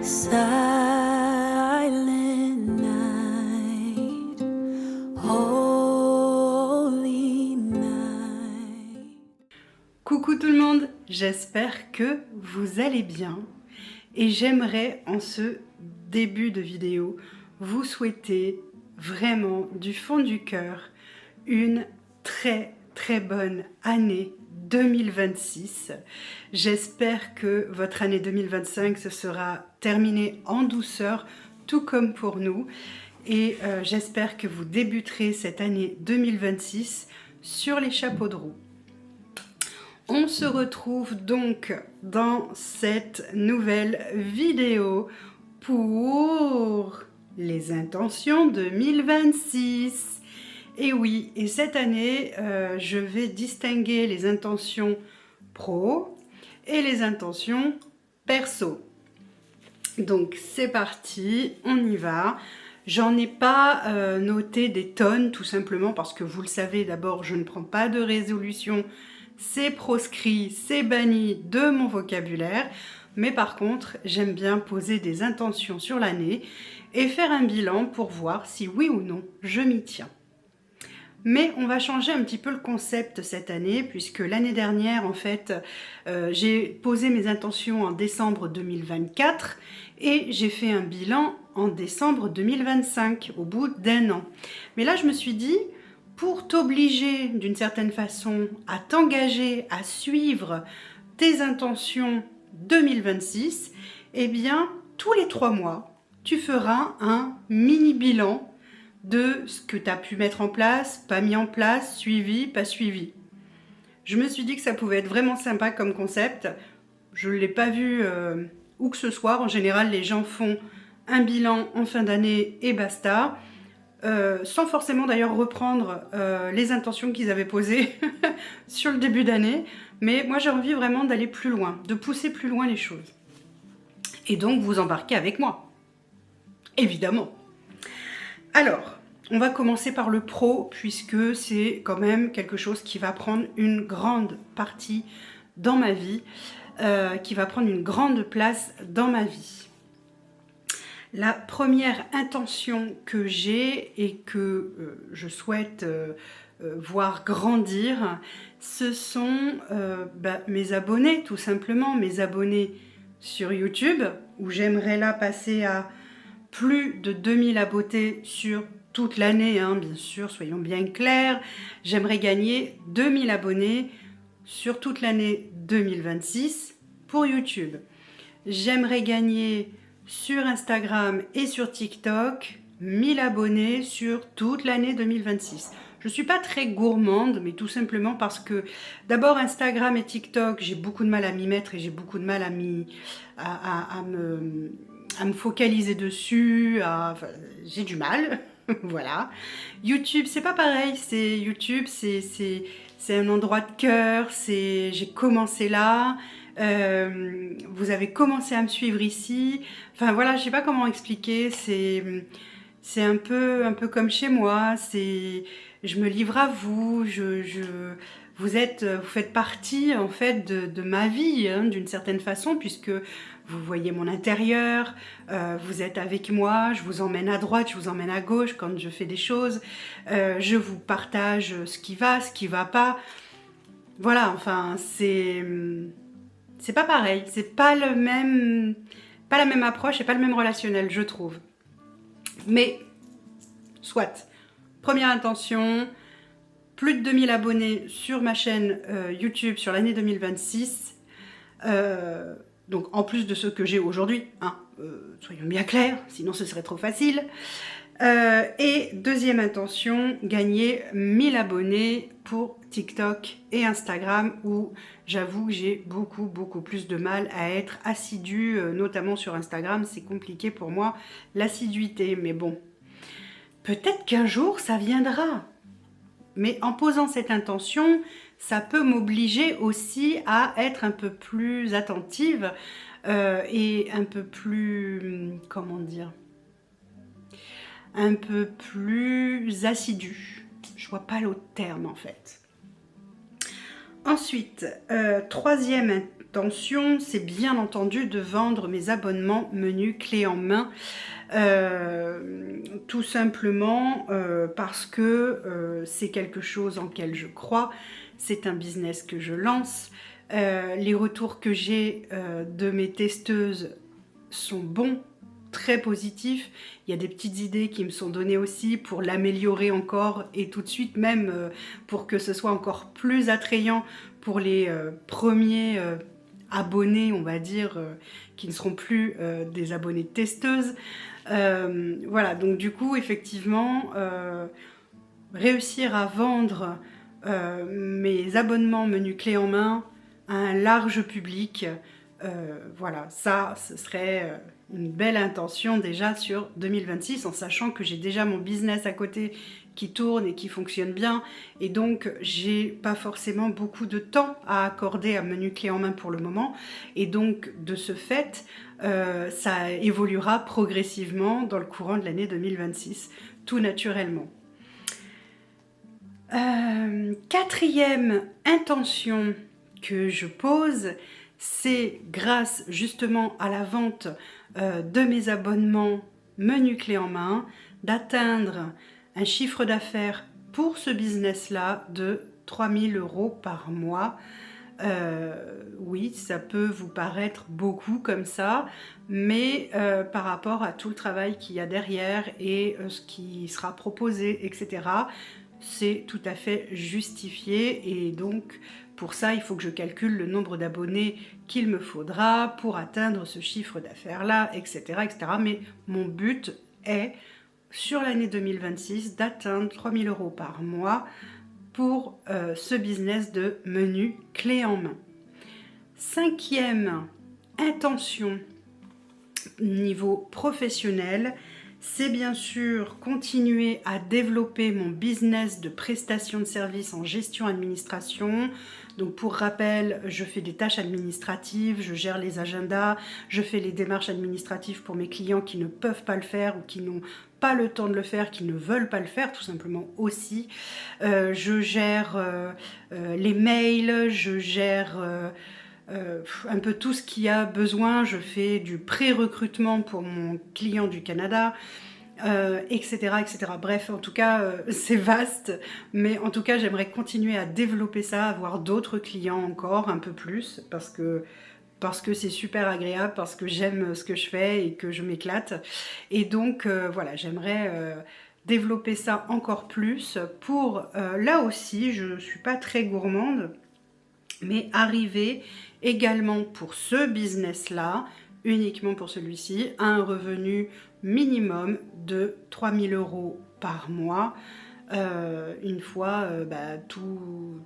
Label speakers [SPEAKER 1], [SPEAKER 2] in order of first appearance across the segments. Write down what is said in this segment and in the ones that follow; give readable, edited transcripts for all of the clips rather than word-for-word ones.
[SPEAKER 1] Silent night, holy night.
[SPEAKER 2] Coucou tout le monde, j'espère que vous allez bien et j'aimerais en ce début de vidéo vous souhaiter vraiment du fond du cœur une très bonne année 2026. J'espère que votre année 2025 se sera terminée en douceur, tout comme pour nous. Et j'espère que vous débuterez cette année 2026 sur les chapeaux de roue. On se retrouve donc dans cette nouvelle vidéo pour les intentions 2026. Et oui, et cette année, je vais distinguer les intentions pro et les intentions perso. Donc c'est parti, on y va. J'en ai pas noté des tonnes, tout simplement parce que vous le savez, d'abord, je ne prends pas de résolution. C'est proscrit, c'est banni de mon vocabulaire. Mais par contre, j'aime bien poser des intentions sur l'année et faire un bilan pour voir si oui ou non je m'y tiens. Mais on va changer un petit peu le concept cette année, puisque l'année dernière, en fait, j'ai posé mes intentions en décembre 2024 et j'ai fait un bilan en décembre 2025, au bout d'un an. Mais là, je me suis dit, pour t'obliger d'une certaine façon à t'engager, à suivre tes intentions 2026, eh bien, tous les 3 mois, tu feras un mini bilan de ce que tu as pu mettre en place, pas mis en place, suivi, pas suivi. Je me suis dit que ça pouvait être vraiment sympa comme concept. Je ne l'ai pas vu où que ce soit. En général, les gens font un bilan en fin d'année et basta. Sans forcément d'ailleurs reprendre les intentions qu'ils avaient posées sur le début d'année. Mais moi, j'ai envie vraiment d'aller plus loin, de pousser plus loin les choses. Et donc, vous embarquez avec moi. Évidemment. Alors, on va commencer par le pro, puisque c'est quand même quelque chose qui va prendre une grande partie dans ma vie, qui va prendre une grande place dans ma vie. La première intention que j'ai et que je souhaite voir grandir, ce sont mes abonnés, tout simplement, mes abonnés sur YouTube, où j'aimerais là passer à plus de 2000 abonnés sur toute l'année, hein, bien sûr, soyons bien clairs. J'aimerais gagner 2000 abonnés sur toute l'année 2026 pour YouTube. J'aimerais gagner sur Instagram et sur TikTok 1000 abonnés sur toute l'année 2026. Je ne suis pas très gourmande, mais tout simplement parce que d'abord Instagram et TikTok, j'ai beaucoup de mal à m'y mettre et j'ai beaucoup de mal à me focaliser dessus, j'ai du mal, voilà. YouTube, c'est pas pareil, YouTube, c'est un endroit de cœur, j'ai commencé là, vous avez commencé à me suivre ici, enfin voilà, je sais pas comment expliquer, c'est un peu comme chez moi, je me livre à vous, vous faites partie en fait de ma vie, hein, d'une certaine façon, puisque vous voyez mon intérieur, vous êtes avec moi, je vous emmène à droite, je vous emmène à gauche quand je fais des choses, je vous partage ce qui va pas. Voilà, enfin, c'est pas pareil, c'est pas la même approche et pas le même relationnel, je trouve. Mais, soit, première intention, plus de 2000 abonnés sur ma chaîne YouTube sur l'année 2026. Donc en plus de ceux que j'ai aujourd'hui, hein, soyons bien clairs, sinon ce serait trop facile. Et deuxième intention, gagner 1000 abonnés pour TikTok et Instagram, où j'avoue que j'ai beaucoup plus de mal à être assidue, notamment sur Instagram, c'est compliqué pour moi, l'assiduité, mais bon, peut-être qu'un jour ça viendra. Mais en posant cette intention, ça peut m'obliger aussi à être un peu plus attentive et un peu plus, comment dire, un peu plus assidue. Je vois pas l'autre terme en fait. Ensuite, troisième intention, c'est bien entendu de vendre mes abonnements menus clés en main. Tout simplement parce que c'est quelque chose en lequel je crois, c'est un business que je lance. Les retours que j'ai de mes testeuses sont bons, très positifs. Il y a des petites idées qui me sont données aussi pour l'améliorer encore et tout de suite même pour que ce soit encore plus attrayant pour les premiers abonnés, on va dire, qui ne seront plus des abonnés de testeuses. Voilà, donc du coup, effectivement, réussir à vendre mes abonnements menus clés en main à un large public, voilà, ça, ce serait une belle intention déjà sur 2026, en sachant que j'ai déjà mon business à côté qui tourne et qui fonctionne bien, et donc j'ai pas forcément beaucoup de temps à accorder à menu clé en main pour le moment, et donc de ce fait, ça évoluera progressivement dans le courant de l'année 2026, tout naturellement. Quatrième intention que je pose, c'est grâce justement à la vente de mes abonnements menu clé en main, d'atteindre un chiffre d'affaires pour ce business-là de 3 000 € par mois. Oui, ça peut vous paraître beaucoup comme ça, mais par rapport à tout le travail qu'il y a derrière et ce qui sera proposé, etc., c'est tout à fait justifié, et donc pour ça il faut que je calcule le nombre d'abonnés qu'il me faudra pour atteindre ce chiffre d'affaires là, etc., etc. Mais mon but est sur l'année 2026 d'atteindre 3 000 € par mois pour ce business de menu clé en main. Cinquième intention niveau professionnel, c'est bien sûr continuer à développer mon business de prestation de services en gestion administration. Donc pour rappel, je fais des tâches administratives, je gère les agendas, je fais les démarches administratives pour mes clients qui ne peuvent pas le faire ou qui n'ont pas le temps de le faire, qui ne veulent pas le faire tout simplement aussi. Je gère les mails, je gère un peu tout ce qu'il y a besoin. Je fais du pré-recrutement pour mon client du Canada, etc., etc. Bref, en tout cas, c'est vaste, mais en tout cas, j'aimerais continuer à développer ça, avoir d'autres clients encore, un peu plus, parce que c'est super agréable, parce que j'aime ce que je fais et que je m'éclate. Et donc, voilà, j'aimerais développer ça encore plus pour, là aussi, je ne suis pas très gourmande, mais arriver également pour ce business-là, uniquement pour celui-ci, à un revenu minimum de 3 000 € par mois, une fois tout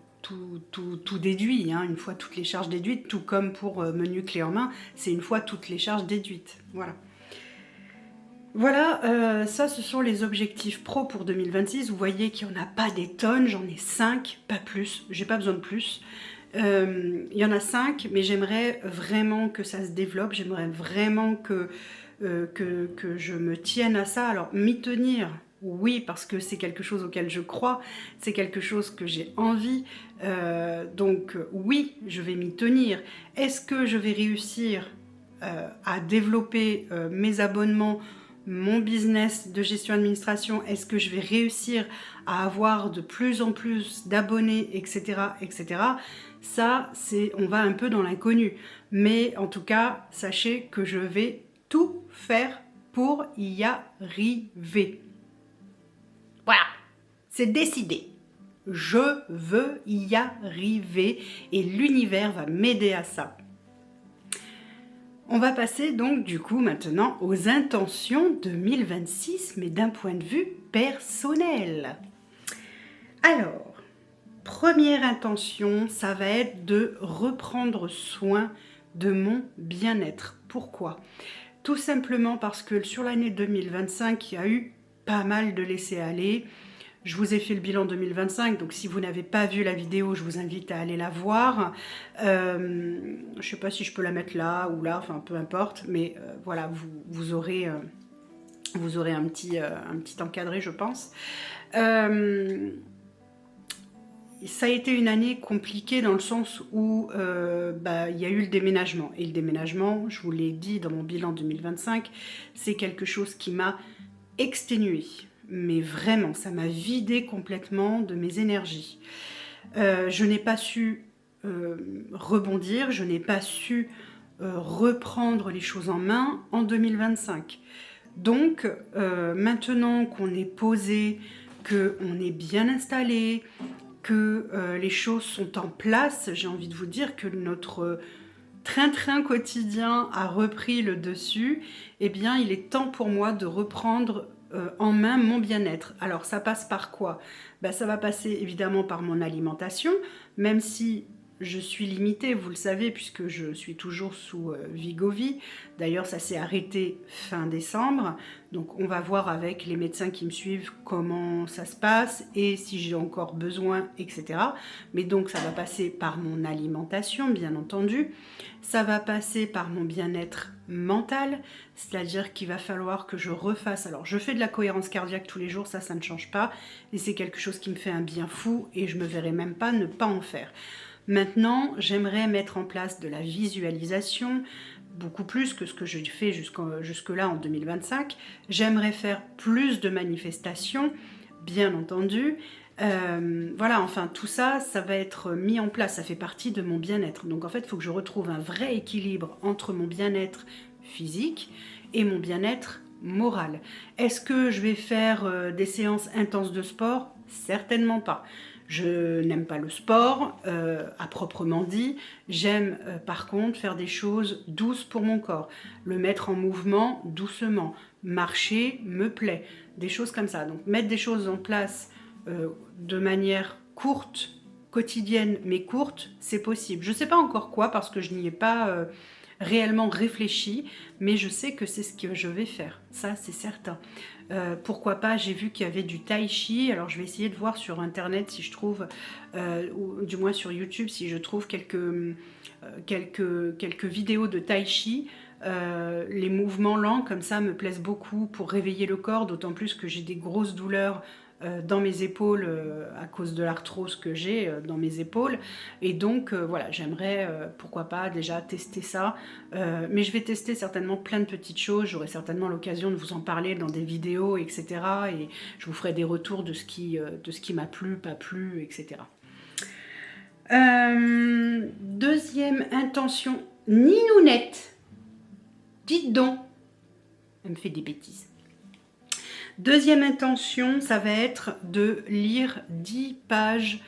[SPEAKER 2] déduit, hein, une fois toutes les charges déduites, tout comme pour menu clé en main, c'est une fois toutes les charges déduites. Voilà. Voilà, ça ce sont les objectifs pro pour 2026. Vous voyez qu'il n'y en a pas des tonnes, j'en ai 5, pas plus, j'ai pas besoin de plus. Il y en a 5, mais j'aimerais vraiment que ça se développe, j'aimerais vraiment que je me tienne à ça. Alors m'y tenir, oui, parce que c'est quelque chose auquel je crois, c'est quelque chose que j'ai envie, donc oui, je vais m'y tenir. Est-ce que je vais réussir à développer mes abonnements, mon business de gestion administration? Est-ce que je vais réussir à avoir de plus en plus d'abonnés, etc., etc.? Ça, on va un peu dans l'inconnu. Mais en tout cas, sachez que je vais tout faire pour y arriver. Voilà, c'est décidé. Je veux y arriver et l'univers va m'aider à ça. On va passer donc du coup maintenant aux intentions 2026, mais d'un point de vue personnel. Alors, première intention, ça va être de reprendre soin de mon bien-être. Pourquoi ? Tout simplement parce que sur l'année 2025, il y a eu pas mal de laisser-aller. Je vous ai fait le bilan 2025, donc si vous n'avez pas vu la vidéo, je vous invite à aller la voir. Je ne sais pas si je peux la mettre là ou là, enfin peu importe, mais voilà, vous aurez un petit encadré, je pense. ça a été une année compliquée dans le sens où il y a eu le déménagement. Et le déménagement, je vous l'ai dit dans mon bilan 2025, c'est quelque chose qui m'a exténuée. Mais vraiment, ça m'a vidé complètement de mes énergies. Je n'ai pas su rebondir, je n'ai pas su reprendre les choses en main en 2025. Donc, maintenant qu'on est posé, qu'on est bien installé, que les choses sont en place, j'ai envie de vous dire que notre train-train quotidien a repris le dessus, eh bien, il est temps pour moi de reprendre en main mon bien-être. Alors, ça passe par quoi? Ça va passer évidemment par mon alimentation, même si je suis limitée, vous le savez, puisque je suis toujours sous Vigovie. D'ailleurs, ça s'est arrêté fin décembre. Donc, on va voir avec les médecins qui me suivent comment ça se passe et si j'ai encore besoin, etc. Mais donc, ça va passer par mon alimentation, bien entendu. Ça va passer par mon bien-être mental, c'est-à-dire qu'il va falloir que je refasse. Alors, je fais de la cohérence cardiaque tous les jours, ça ne change pas. Et c'est quelque chose qui me fait un bien fou et je me verrai même pas ne pas en faire. Maintenant, j'aimerais mettre en place de la visualisation, beaucoup plus que ce que je fais jusque-là en 2025. J'aimerais faire plus de manifestations, bien entendu. Voilà, enfin, tout ça, ça va être mis en place, ça fait partie de mon bien-être. Donc en fait, il faut que je retrouve un vrai équilibre entre mon bien-être physique et mon bien-être moral. Est-ce que je vais faire des séances intenses de sport? Certainement pas. Je n'aime pas le sport, à proprement dit. J'aime par contre faire des choses douces pour mon corps. Le mettre en mouvement doucement. Marcher me plaît. Des choses comme ça. Donc mettre des choses en place de manière courte, quotidienne, mais courte, c'est possible. Je ne sais pas encore quoi parce que je n'y ai pas réellement réfléchi, mais je sais que c'est ce que je vais faire. Ça, c'est certain. Pourquoi pas, j'ai vu qu'il y avait du tai chi, alors je vais essayer de voir sur internet si je trouve, ou du moins sur YouTube, si je trouve quelques vidéos de tai chi. Les mouvements lents comme ça me plaisent beaucoup pour réveiller le corps, d'autant plus que j'ai des grosses douleurs dans mes épaules à cause de l'arthrose que j'ai dans mes épaules, et donc voilà, j'aimerais pourquoi pas déjà tester ça, mais je vais tester certainement plein de petites choses, j'aurai certainement l'occasion de vous en parler dans des vidéos, etc., et je vous ferai des retours de ce qui m'a plu, pas plu, etc. Deuxième intention, Ninounette, dites donc, elle me fait des bêtises. Deuxième intention, ça va être de lire 10 pages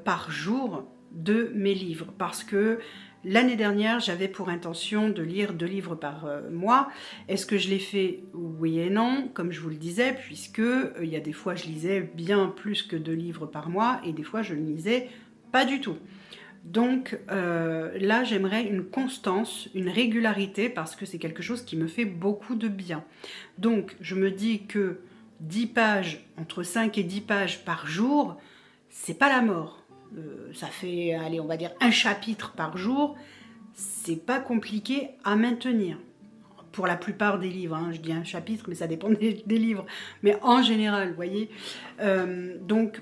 [SPEAKER 2] par jour de mes livres. Parce que l'année dernière, j'avais pour intention de lire 2 livres par mois. Est-ce que je l'ai fait? Oui et non, comme je vous le disais, puisque il y a des fois, je lisais bien plus que 2 livres par mois et des fois, je ne lisais pas du tout. Donc là, j'aimerais une constance, une régularité, parce que c'est quelque chose qui me fait beaucoup de bien. Donc, je me dis que 10 pages, entre 5 et 10 pages par jour, c'est pas la mort. Ça fait, allez, on va dire un chapitre par jour, c'est pas compliqué à maintenir. Pour la plupart des livres, hein, je dis un chapitre, mais ça dépend des livres. Mais en général, vous voyez. Donc,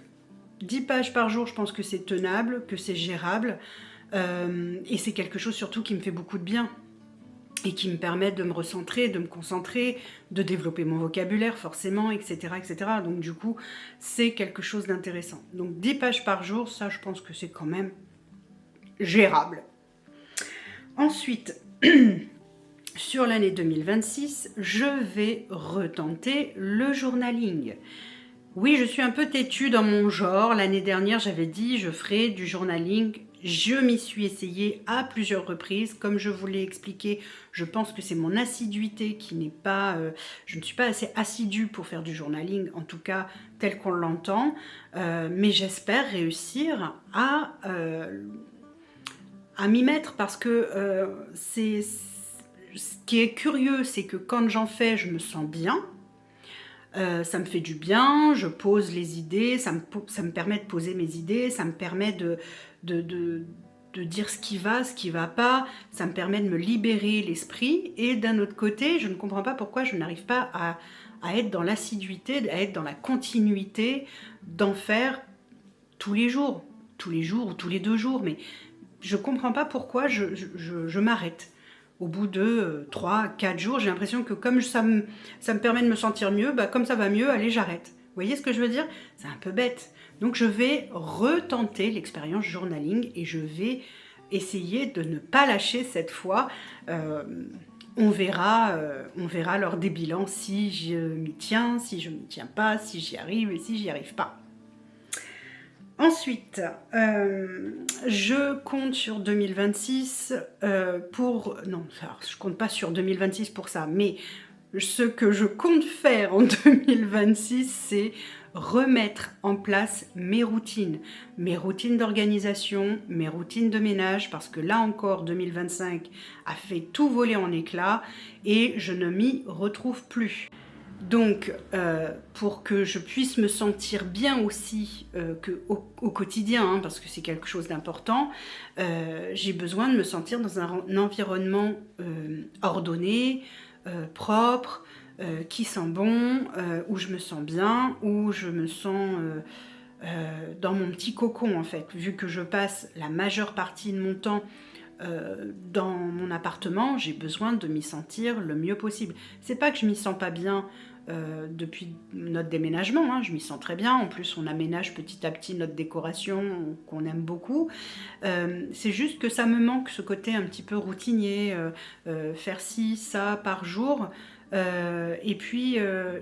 [SPEAKER 2] 10 pages par jour, je pense que c'est tenable, que c'est gérable, et c'est quelque chose surtout qui me fait beaucoup de bien et qui me permet de me recentrer, de me concentrer, de développer mon vocabulaire forcément, etc., etc. Donc du coup, c'est quelque chose d'intéressant. Donc 10 pages par jour, ça je pense que c'est quand même gérable. Ensuite, sur l'année 2026, je vais retenter le journaling. Oui, je suis un peu têtue dans mon genre. L'année dernière, j'avais dit je ferai du journaling. Je m'y suis essayée à plusieurs reprises. Comme je vous l'ai expliqué, je pense que c'est mon assiduité qui n'est pas... je ne suis pas assez assidue pour faire du journaling, en tout cas tel qu'on l'entend. Mais j'espère réussir à m'y mettre parce que ce qui est curieux, c'est que quand j'en fais, je me sens bien. Ça me fait du bien, je pose les idées, ça me permet de poser mes idées, ça me permet de dire ce qui va pas, ça me permet de me libérer l'esprit. Et d'un autre côté, je ne comprends pas pourquoi je n'arrive pas à être dans l'assiduité, à être dans la continuité d'en faire tous les jours. tous les jours ou tous les 2 jours, mais je comprends pas pourquoi je m'arrête. Au bout de 3-4 jours, j'ai l'impression que comme ça me permet de me sentir mieux, bah comme ça va mieux, allez, j'arrête. Vous voyez ce que je veux dire? C'est un peu bête. Donc je vais retenter l'expérience journaling et je vais essayer de ne pas lâcher cette fois. On verra lors des bilans si je m'y tiens, si je ne m'y tiens pas, si j'y arrive et si j'y arrive pas. Ensuite, je compte sur 2026 pour... Non, alors, je compte pas sur 2026 pour ça, mais ce que je compte faire en 2026, c'est remettre en place mes routines d'organisation, mes routines de ménage, parce que là encore, 2025 a fait tout voler en éclats et je ne m'y retrouve plus. Donc, pour que je puisse me sentir bien aussi au quotidien, hein, parce que c'est quelque chose d'important, j'ai besoin de me sentir dans un environnement ordonné, propre, qui sent bon, où je me sens bien, où je me sens dans mon petit cocon en fait, vu que je passe la majeure partie de mon temps dans mon appartement, j'ai besoin de m'y sentir le mieux possible. C'est pas que je m'y sens pas bien depuis notre déménagement, hein, je m'y sens très bien. En plus, on aménage petit à petit notre décoration qu'on aime beaucoup. C'est juste que ça me manque ce côté un petit peu routinier, faire ci, ça par jour. Et puis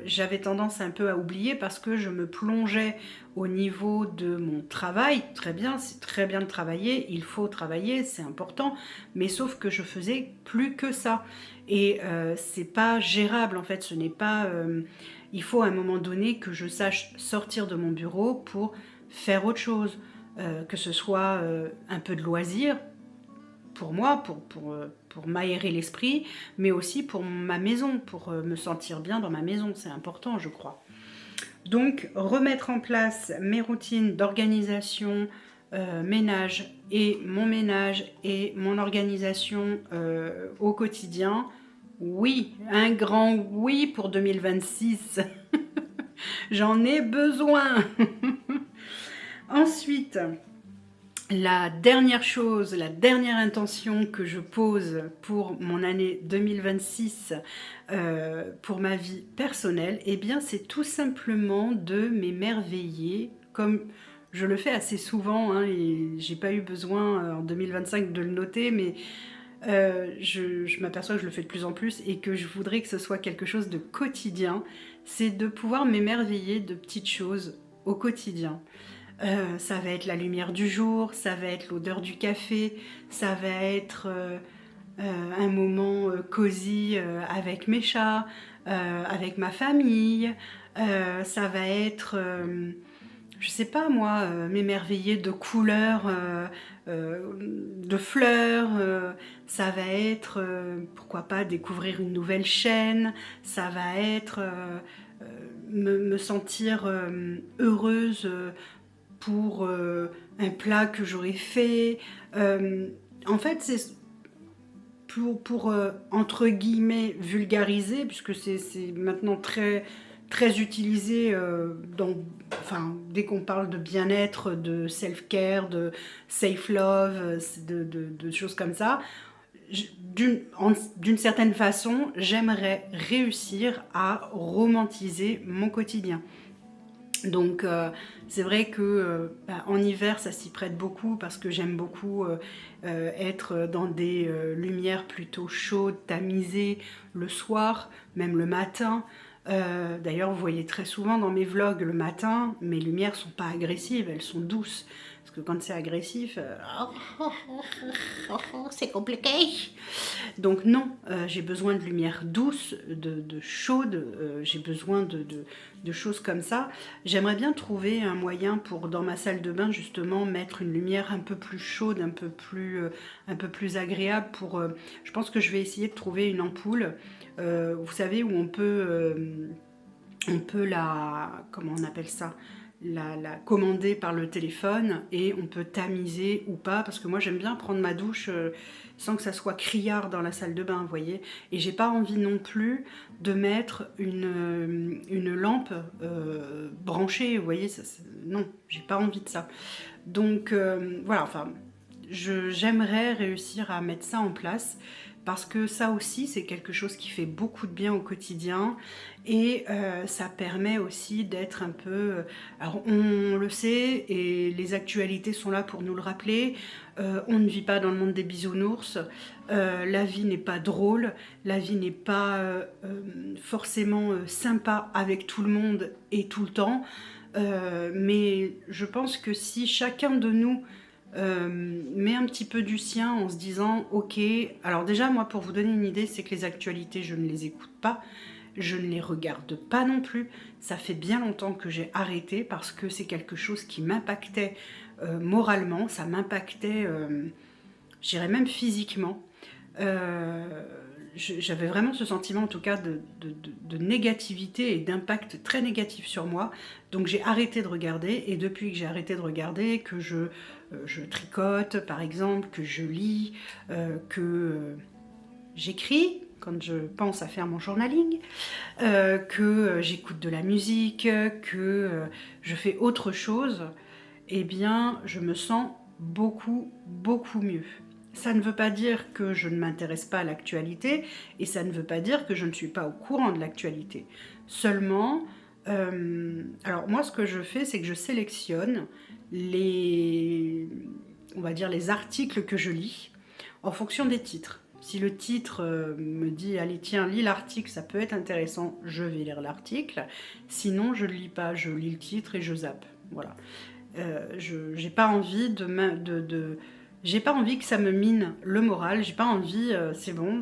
[SPEAKER 2] j'avais tendance un peu à oublier parce que je me plongeais au niveau de mon travail. Très bien, c'est très bien de travailler, il faut travailler, c'est important, mais sauf que je faisais plus que ça et c'est pas gérable en fait. Ce n'est pas il faut à un moment donné que je sache sortir de mon bureau pour faire autre chose, que ce soit un peu de loisir pour moi, pour m'aérer l'esprit, mais aussi pour ma maison, pour me sentir bien dans ma maison. C'est important, je crois. Donc, remettre en place mes routines d'organisation, ménage et mon organisation au quotidien. Oui, un grand oui pour 2026. J'en ai besoin. Ensuite, la dernière chose, la dernière intention que je pose pour mon année 2026, pour ma vie personnelle, eh bien c'est tout simplement de m'émerveiller, comme je le fais assez souvent, hein, et j'ai pas eu besoin en 2025 de le noter, mais je m'aperçois que je le fais de plus en plus et que je voudrais que ce soit quelque chose de quotidien, c'est de pouvoir m'émerveiller de petites choses au quotidien. Ça va être la lumière du jour, ça va être l'odeur du café, ça va être un moment cosy avec mes chats, avec ma famille, ça va être, je sais pas moi, m'émerveiller de couleurs, de fleurs, ça va être, pourquoi pas, découvrir une nouvelle chaîne, ça va être me sentir heureuse pour un plat que j'aurais fait. En fait, c'est pour entre guillemets vulgariser, puisque c'est maintenant très, très utilisé dès qu'on parle de bien-être, de self-care, de safe-love, de choses comme ça. D'une certaine façon, j'aimerais réussir à romantiser mon quotidien. Donc c'est vrai que en hiver ça s'y prête beaucoup parce que j'aime beaucoup être dans des lumières plutôt chaudes, tamisées le soir, même le matin. D'ailleurs vous voyez très souvent dans mes vlogs le matin, mes lumières sont pas agressives, elles sont douces. Parce que quand c'est agressif, c'est compliqué. Donc non, j'ai besoin de lumière douce, de chaude, j'ai besoin de choses comme ça. J'aimerais bien trouver un moyen pour, dans ma salle de bain, justement, mettre une lumière un peu plus chaude, un peu plus agréable. Je pense que je vais essayer de trouver une ampoule, vous savez, où on peut comment on appelle ça ? la commander par le téléphone et on peut tamiser ou pas, parce que moi j'aime bien prendre ma douche sans que ça soit criard dans la salle de bain, vous voyez. Et j'ai pas envie non plus de mettre une lampe branchée, vous voyez, non, j'ai pas envie de ça. Donc voilà, enfin, j'aimerais réussir à mettre ça en place, parce que ça aussi c'est quelque chose qui fait beaucoup de bien au quotidien et ça permet aussi d'être un peu... Alors on le sait et les actualités sont là pour nous le rappeler, on ne vit pas dans le monde des bisounours, la vie n'est pas drôle, la vie n'est pas forcément sympa avec tout le monde et tout le temps, mais je pense que si chacun de nous met un petit peu du sien en se disant ok, alors déjà moi pour vous donner une idée, c'est que les actualités je ne les écoute pas, je ne les regarde pas non plus, ça fait bien longtemps que j'ai arrêté parce que c'est quelque chose qui m'impactait moralement, ça m'impactait je dirais même physiquement. J'avais vraiment ce sentiment en tout cas de négativité et d'impact très négatif sur moi, donc j'ai arrêté de regarder, et depuis que j'ai arrêté de regarder, que je tricote par exemple, que je lis, que j'écris quand je pense à faire mon journaling, que j'écoute de la musique, que je fais autre chose, eh bien je me sens beaucoup mieux. Ça ne veut pas dire que je ne m'intéresse pas à l'actualité, et ça ne veut pas dire que je ne suis pas au courant de l'actualité. Seulement, alors moi ce que je fais, c'est que je sélectionne on va dire les articles que je lis en fonction des titres. Si le titre me dit allez tiens, lis l'article, ça peut être intéressant, je vais lire l'article. Sinon je ne le lis pas, je lis le titre et je zappe. Voilà. J'ai pas envie j'ai pas envie que ça me mine le moral, j'ai pas envie, c'est bon,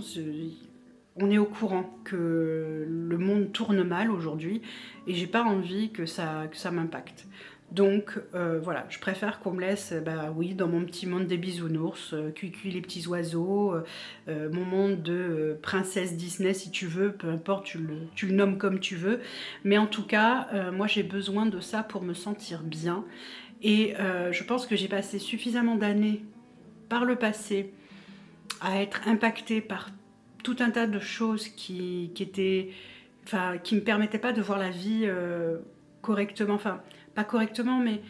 [SPEAKER 2] on est au courant que le monde tourne mal aujourd'hui et j'ai pas envie que ça m'impacte. Donc voilà, je préfère qu'on me laisse, bah oui, dans mon petit monde des bisounours, Cuicui les petits oiseaux, mon monde de princesse Disney si tu veux, peu importe, tu le nommes comme tu veux. Mais en tout cas, moi j'ai besoin de ça pour me sentir bien. Et je pense que j'ai passé suffisamment d'années par le passé à être impactée par tout un tas de choses qui me permettaient pas de voir la vie correctement, enfin pas correctement, mais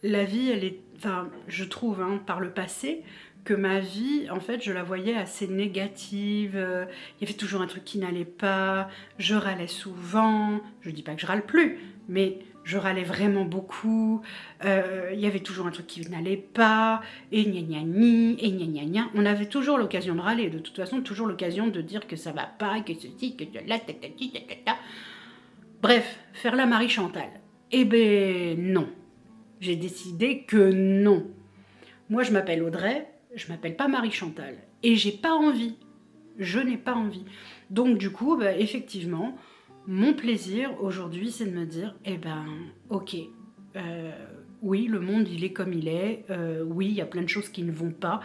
[SPEAKER 2] la vie elle est, enfin je trouve par le passé que ma vie en fait je la voyais assez négative, il y avait toujours un truc qui n'allait pas, je râlais souvent, je dis pas que je râle plus, mais je râlais vraiment beaucoup, il y avait toujours un truc qui n'allait pas, et gna gna ni, et gna gna gna. On avait toujours l'occasion de râler, de toute façon, toujours l'occasion de dire que ça va pas, que ceci, que cela, tatati, tatata. Bref, faire la Marie Chantal. Eh ben non. J'ai décidé que non. Moi, je m'appelle Audrey, je m'appelle pas Marie Chantal. Et j'ai pas envie. Je n'ai pas envie. Donc, du coup, bah, effectivement, mon plaisir aujourd'hui, c'est de me dire, eh ben, ok, oui, le monde, il est comme il est. Oui, il y a plein de choses qui ne vont pas.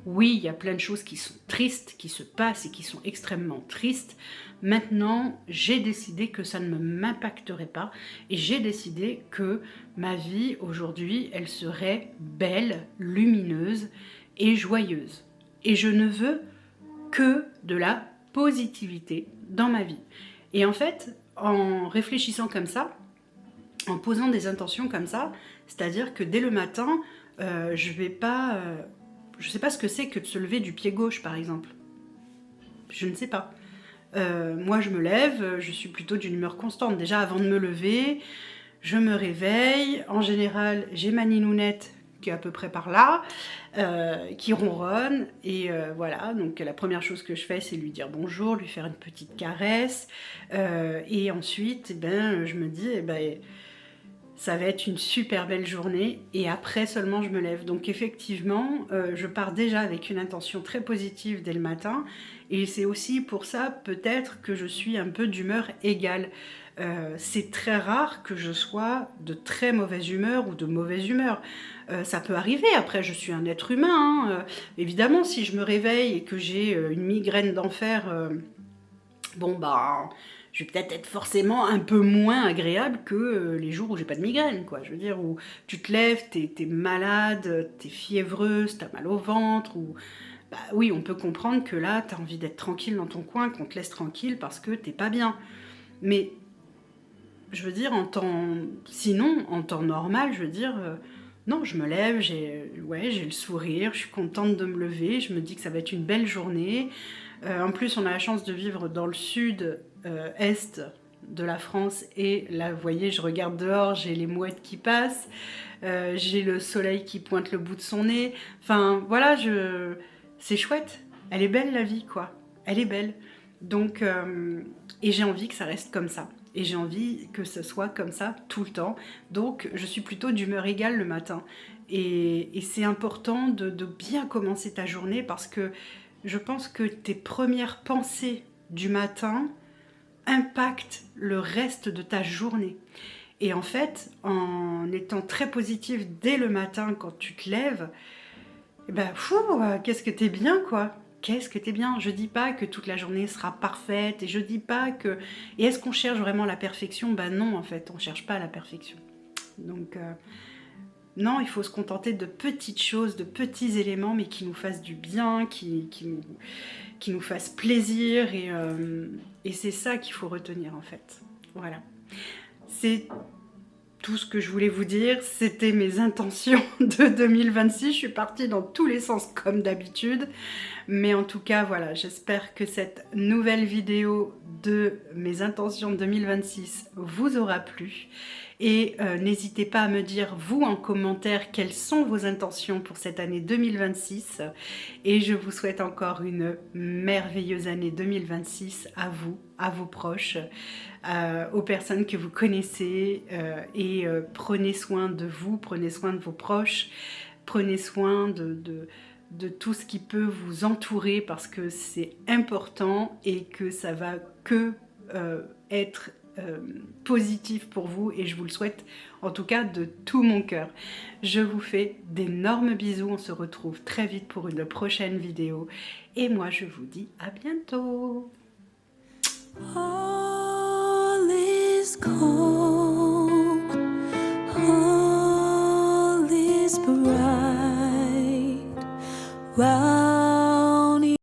[SPEAKER 2] Oui, il y a plein de choses qui sont tristes, qui se passent et qui sont extrêmement tristes. Maintenant, j'ai décidé que ça ne m'impacterait pas. Et j'ai décidé que ma vie, aujourd'hui, elle serait belle, lumineuse et joyeuse. Et je ne veux que de la positivité dans ma vie. Et en fait, en réfléchissant comme ça, en posant des intentions comme ça, c'est-à-dire que dès le matin, je vais pas... je sais pas ce que c'est que de se lever du pied gauche, par exemple. Je ne sais pas. Moi, je me lève, je suis plutôt d'une humeur constante. Déjà, avant de me lever, je me réveille. En général, j'ai ma ninounette qui est à peu près par là, qui ronronne. Et voilà, donc la première chose que je fais, c'est lui dire bonjour, lui faire une petite caresse. Et ensuite, je me dis... ça va être une super belle journée et après seulement je me lève. Donc effectivement, je pars déjà avec une intention très positive dès le matin et c'est aussi pour ça peut-être que je suis un peu d'humeur égale. C'est très rare que je sois de très mauvaise humeur ou de mauvaise humeur. Ça peut arriver, après je suis un être humain. Évidemment, si je me réveille et que j'ai une migraine d'enfer, je vais peut-être être forcément un peu moins agréable que les jours où j'ai pas de migraine, quoi. Je veux dire, où tu te lèves, t'es malade, t'es fiévreuse, t'as mal au ventre, ou... Bah oui, on peut comprendre que là, t'as envie d'être tranquille dans ton coin, qu'on te laisse tranquille parce que t'es pas bien. Mais, je veux dire, sinon, en temps normal, je veux dire... non, je me lève, j'ai le sourire, je suis contente de me lever, je me dis que ça va être une belle journée. En plus, on a la chance de vivre dans le sud-est de la France et là, vous voyez, je regarde dehors, j'ai les mouettes qui passent, j'ai le soleil qui pointe le bout de son nez. Enfin, voilà, c'est chouette. Elle est belle la vie, quoi. Elle est belle. Donc, et j'ai envie que ça reste comme ça. Et j'ai envie que ce soit comme ça tout le temps. Donc, je suis plutôt d'humeur égale le matin. Et c'est important de bien commencer ta journée parce que je pense que tes premières pensées du matin impactent le reste de ta journée. Et en fait, en étant très positif dès le matin quand tu te lèves, eh ben, qu'est-ce que t'es bien, quoi. Qu'est-ce que t'es bien. Je dis pas que toute la journée sera parfaite et je dis pas que... Et est-ce qu'on cherche vraiment la perfection? Ben non, en fait, on cherche pas la perfection. Donc, non, il faut se contenter de petites choses, de petits éléments, mais qui nous fassent du bien, qui nous fassent plaisir. Et c'est ça qu'il faut retenir, en fait. Voilà. C'est tout ce que je voulais vous dire. C'était mes intentions de 2026. Je suis partie dans tous les sens, comme d'habitude. Mais en tout cas, voilà, j'espère que cette nouvelle vidéo de mes intentions 2026 vous aura plu. Et n'hésitez pas à me dire, vous, en commentaire, quelles sont vos intentions pour cette année 2026. Et je vous souhaite encore une merveilleuse année 2026 à vous, à vos proches, aux personnes que vous connaissez. Prenez soin de vous, prenez soin de vos proches, prenez soin de tout ce qui peut vous entourer parce que c'est important et que ça va que être positif pour vous et je vous le souhaite en tout cas de tout mon cœur. Je vous fais d'énormes bisous, on se retrouve très vite pour une prochaine vidéo et moi je vous dis à bientôt.
[SPEAKER 1] All is calm, all is bright.